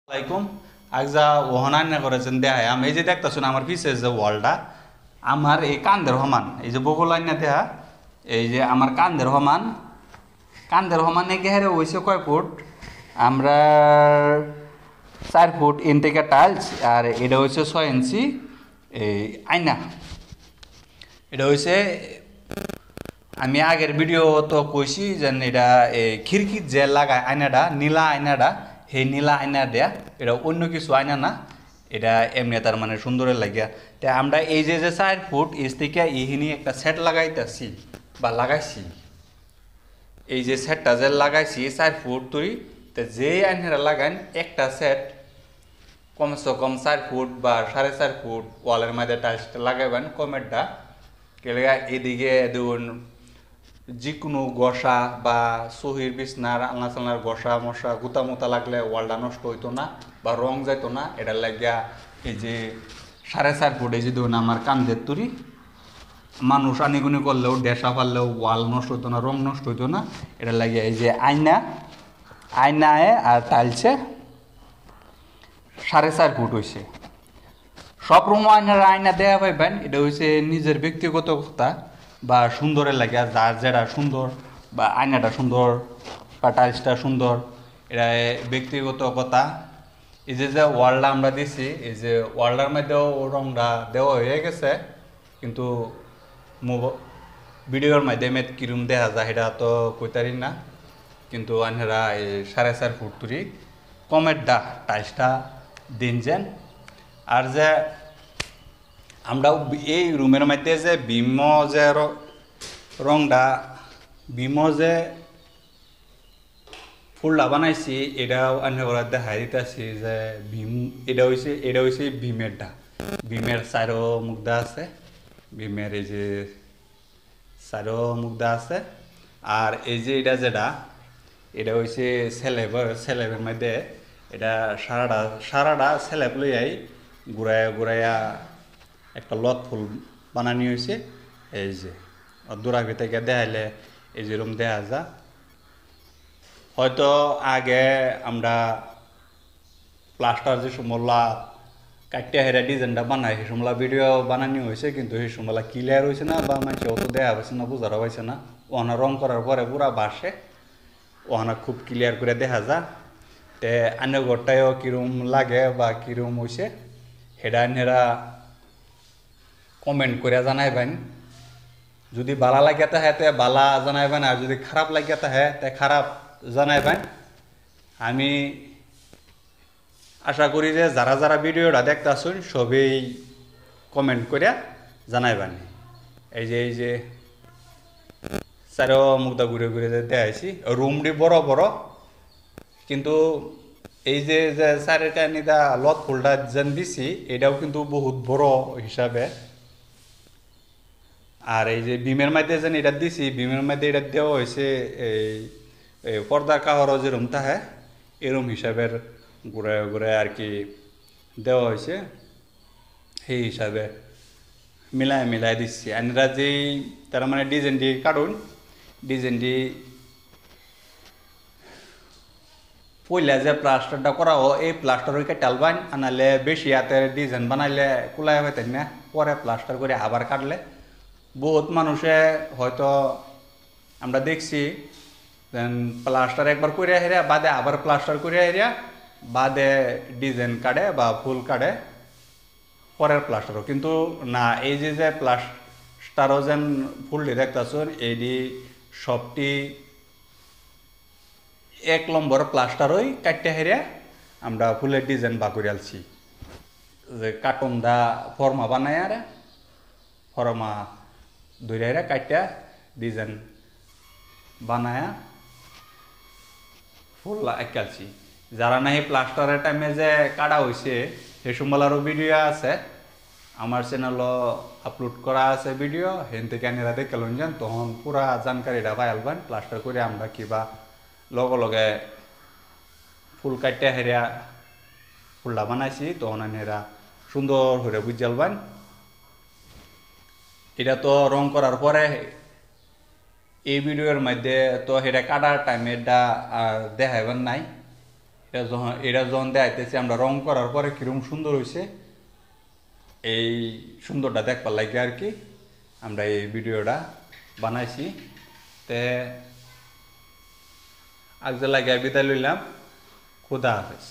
আলাইকুম আগজা ওহনান্না করেছেন দেহায় আমি এই যে দেখতেছুন আমার পিছে যে ওয়ালটা আমার এই কান্দের সমান এই যে বগলাইনা দেহা এই যে আমার কান্দের সমান গেহারে হয়েছে কয় ফুট আমরা 4 ফুট ইনটেকা টাইলস আর এটা হচ্ছে 6 ইঞ্চি এই আয়না এটা হয়েছে আমি আগের ভিডিও তো কইছি যে এটা খিড়কির যে লাগায় আয়নাটা নীলা আয়নাটা সেই নীলা আয়না দেয়া এটা অন্য কিছু আয়না না এটা এমনি তার মানে সুন্দরের লাগিয়া তা আমরা এই যে 4 ফুট এস থেকে এইখানে একটা সেট লাগাইতেছি বা লাগাইছি এই যে সেটটা যে লাগাইছি 4 ফুট তুই তা যে আয়নাটা লাগাইন একটা সেট কমসে কম 4 ফুট বা 4.5 ফুট ওয়ালের মধ্যে টাইলসটা লাগাইবেন কমেরটা কেলে এদিকে দেখুন যিকোনো গসা বা সহির বিছনার আলনা চালনার গসা মশা গুতা মুতা লাগলে ওয়ালটা নষ্ট হইতো না বা রং যাইতো না এটা লাগিয়া এই যে 4.5 ফুট এই যে দেখুন আমার কান্দের তুরি মানুষ আনিগুনি করলেও ডেসা পারলেও ওয়াল নষ্ট হইতো না রং নষ্ট হইতো না এটা লাগিয়া এই যে আয়নায় আর টাইলসে 4.5 ফুট হয়েছে সব রুম আয়না দেওয়া পাইবেন এটা হচ্ছে নিজের ব্যক্তিগত কথা বা সুন্দরের লাগে যার যেটা সুন্দর বা আয়নাটা সুন্দর বা টাইলসটা সুন্দর এটা ব্যক্তিগত কথা এই যে ওয়ালটা আমরা দিছি এই যে ওয়ালটার মধ্যেও রংটা দেওয়া হয়ে গেছে কিন্তু ভিডিওর মাধ্যমে কিরম দেখা যায় সেটা তো কইতারি না কিন্তু আনহারা এই 4.5 ফুট তুরি কমেরটা টাইলসটা দিন যেন আর যে আমরা এই রুমের মধ্যে যে ভীম যে রংটা ভীম যে ফুলটা বানাইছি এটাও অন্য করার দেখাই দিতেছি যে ভীম এটা হয়েছে ভীমের চারো মুগদা আছে ভীমের এই যে চারো মুগদা আছে আর এই যে এটা হয়েছে স্যালেবের মধ্যে এটা সারাটা স্যালেব লইয়াই ঘুরাইয়া একটা লত ফুল বানানি হয়েছে এই যে দূরা থেকে দেখাইলে এই যেরকম দেখা যা হয়তো আগে আমরা প্লাস্টার যে সমলা কাটতে হেরা ডিজাইনটা বানাই সেই সমলা ভিডিও বানানি হয়েছে কিন্তু সেই সমলা ক্লিয়ার হয়েছে না বা মানুষ অত দেখা পাইছে না বোঝানো পাইছে না ওখানে রং করার পরে পুরা বাসে ওখানে খুব ক্লিয়ার করে দেখা যা তে আন্য ঘরটাও কিরম লাগে বা কিরম হয়েছে সেটা আনেরা কমেন্ট করে জানাইবেন যদি বালা লাগিয়া থাকে তে বালা জানাইবেন আর যদি খারাপ লাগিয়া থাকে তে খারাপ জানাইবেন আমি আশা করি যে যারা যারা ভিডিওটা দেখতেছুন সবই কমেন্ট করে জানাইবেন এই যে চারো মুখটা ঘুরে ঘুরে যে দেখাইছি রুমটি বড় বড় কিন্তু এই যে চারিটা নিদা লত ফুলটা যেন দিছি এটাও কিন্তু বহুত বড় হিসাবে আর এই যে বিমের মধ্যে যেন এটা দিছি বিমের মধ্যে এটা দেওয়া হয়েছে এই পর্দার কাহরও যেরম থাকে এরম হিসাবের ঘুরে ঘুরে আর কি দেওয়া হয়েছে সেই হিসাবে মিলাই দিচ্ছি আনরা যেই তার মানে ডিজাইনটি কাটুন ডিজাইনটি পইলা যে প্লাস্টারটা করা এই প্লাস্টার ওইকে টালবান আনালে বেশি হাতের ডিজাইন বানাইলে কুলাই হইতেন না পরে প্লাস্টার করে আবার কাটলে বহুত মানুষে হয়তো আমরা দেখছি প্লাস্টার একবার করে হেরিয়া বাদে আবার প্লাস্টার করে হেরিয়া বাদে ডিজাইন কাটে বা ফুল কাটে পরের প্লাস্টারও কিন্তু না এই যে প্লাস্টারও যেন ফুলটি দেখতেছুন এইটি সবটি 1 নম্বর প্লাস্টারই কাটতে হেরিয়া আমরা ফুলের ডিজাইন বা করে আলছি যে কার্টুন দা ফর্মা বানায় আর ফর্মা ধরে কাটটা ডিজাইন বানায়া ফুল আঁকালছি যারা নাহি প্লাস্টারের টাইমে যে কাটা হয়েছে সে সমলারও ভিডিও আছে আমার চ্যানেলও আপলোড করা আছে ভিডিও হেন থেকে আনিরা দেখে যান তখন পুরা জানকারিটা পাই আলবেন প্লাস্টার করে আমরা কিবা লগে ফুল কাটতে হেরিয়া ফুলটা বানাইছি তখন আনিরা সুন্দর করে বুঝালবেন এটা তো রং করার পরে এই ভিডিওর মধ্যে তো সেটা কাটার টাইমে আর দেখাইবার নাই এটা যখন দেখাইতেছি আমরা রং করার পরে কীরকম সুন্দর হয়েছে এই সুন্দরটা দেখবার লাগে আর কি আমরা এই ভিডিওটা বানাইছি। তে আজ লাগে বিদায় লইলাম, খুদা হাফেজ।